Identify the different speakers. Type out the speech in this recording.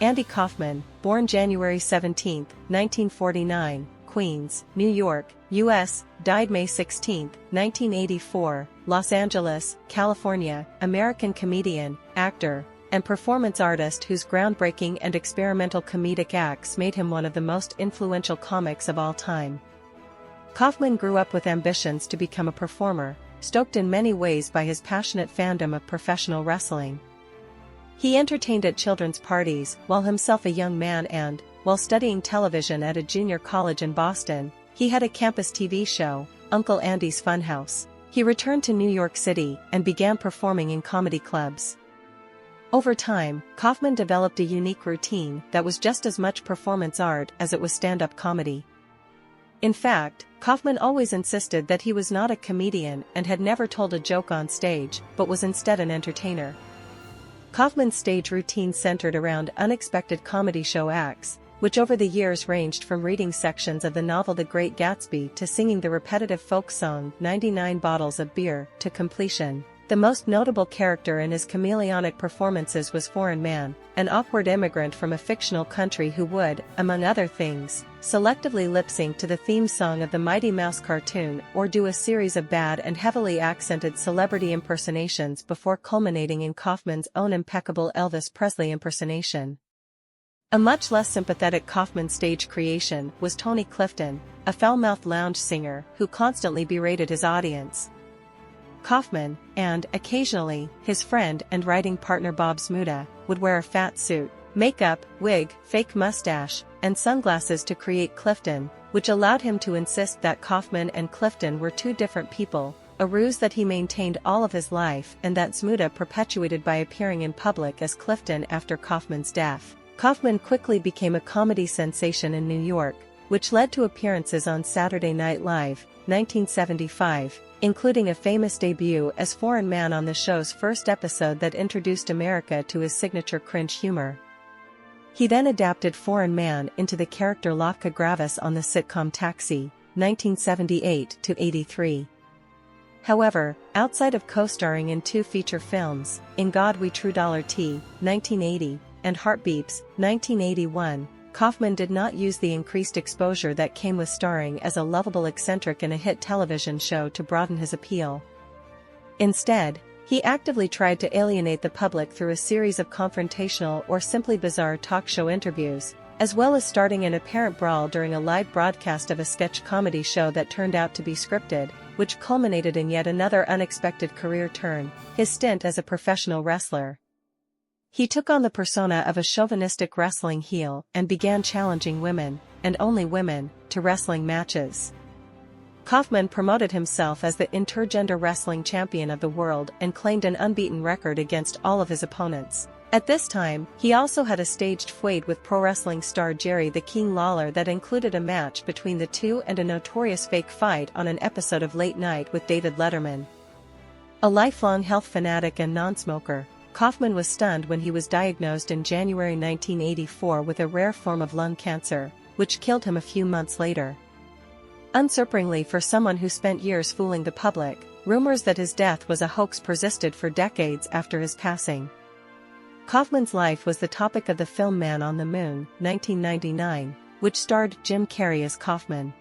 Speaker 1: Andy Kaufman, born January 17, 1949, Queens, New York, U.S., died May 16, 1984, Los Angeles, California, American comedian, actor, and performance artist whose groundbreaking and experimental comedic acts made him one of the most influential comics of all time. Kaufman grew up with ambitions to become a performer, stoked in many ways by his passionate fandom of professional wrestling. He entertained at children's parties while himself a young man and, while studying television at a junior college in Boston, he had a campus TV show, Uncle Andy's Funhouse. He returned to New York City and began performing in comedy clubs. Over time, Kaufman developed a unique routine that was just as much performance art as it was stand-up comedy. In fact, Kaufman always insisted that he was not a comedian and had never told a joke on stage, but was instead an entertainer. Kaufman's stage routine centered around unexpected comedy show acts, which over the years ranged from reading sections of the novel The Great Gatsby to singing the repetitive folk song 99 Bottles of Beer to completion. The most notable character in his chameleonic performances was Foreign Man, an awkward immigrant from a fictional country who would, among other things, selectively lip-sync to the theme song of the Mighty Mouse cartoon or do a series of bad and heavily accented celebrity impersonations before culminating in Kaufman's own impeccable Elvis Presley impersonation. A much less sympathetic Kaufman stage creation was Tony Clifton, a foul-mouthed lounge singer who constantly berated his audience. Kaufman, and, occasionally, his friend and writing partner Bob Zmuda, would wear a fat suit, makeup, wig, fake mustache, and sunglasses to create Clifton, which allowed him to insist that Kaufman and Clifton were two different people, a ruse that he maintained all of his life and that Zmuda perpetuated by appearing in public as Clifton after Kaufman's death. Kaufman quickly became a comedy sensation in New York, which led to appearances on Saturday Night Live, 1975, including a famous debut as Foreign Man on the show's first episode that introduced America to his signature cringe humor. He then adapted Foreign Man into the character Latka Gravis on the sitcom Taxi, 1978-83. However, outside of co-starring in two feature films, In God We True $T, 1980, and Heartbeeps, 1981, Kaufman did not use the increased exposure that came with starring as a lovable eccentric in a hit television show to broaden his appeal. Instead, he actively tried to alienate the public through a series of confrontational or simply bizarre talk show interviews, as well as starting an apparent brawl during a live broadcast of a sketch comedy show that turned out to be scripted, which culminated in yet another unexpected career turn, his stint as a professional wrestler. He took on the persona of a chauvinistic wrestling heel and began challenging women, and only women, to wrestling matches. Kaufman promoted himself as the intergender wrestling champion of the world and claimed an unbeaten record against all of his opponents. At this time, he also had a staged feud with pro wrestling star Jerry the King Lawler that included a match between the two and a notorious fake fight on an episode of Late Night with David Letterman. A lifelong health fanatic and non-smoker, Kaufman was stunned when he was diagnosed in January 1984 with a rare form of lung cancer, which killed him a few months later. Unsurprisingly for someone who spent years fooling the public, rumors that his death was a hoax persisted for decades after his passing. Kaufman's life was the topic of the film Man on the Moon, 1999, which starred Jim Carrey as Kaufman.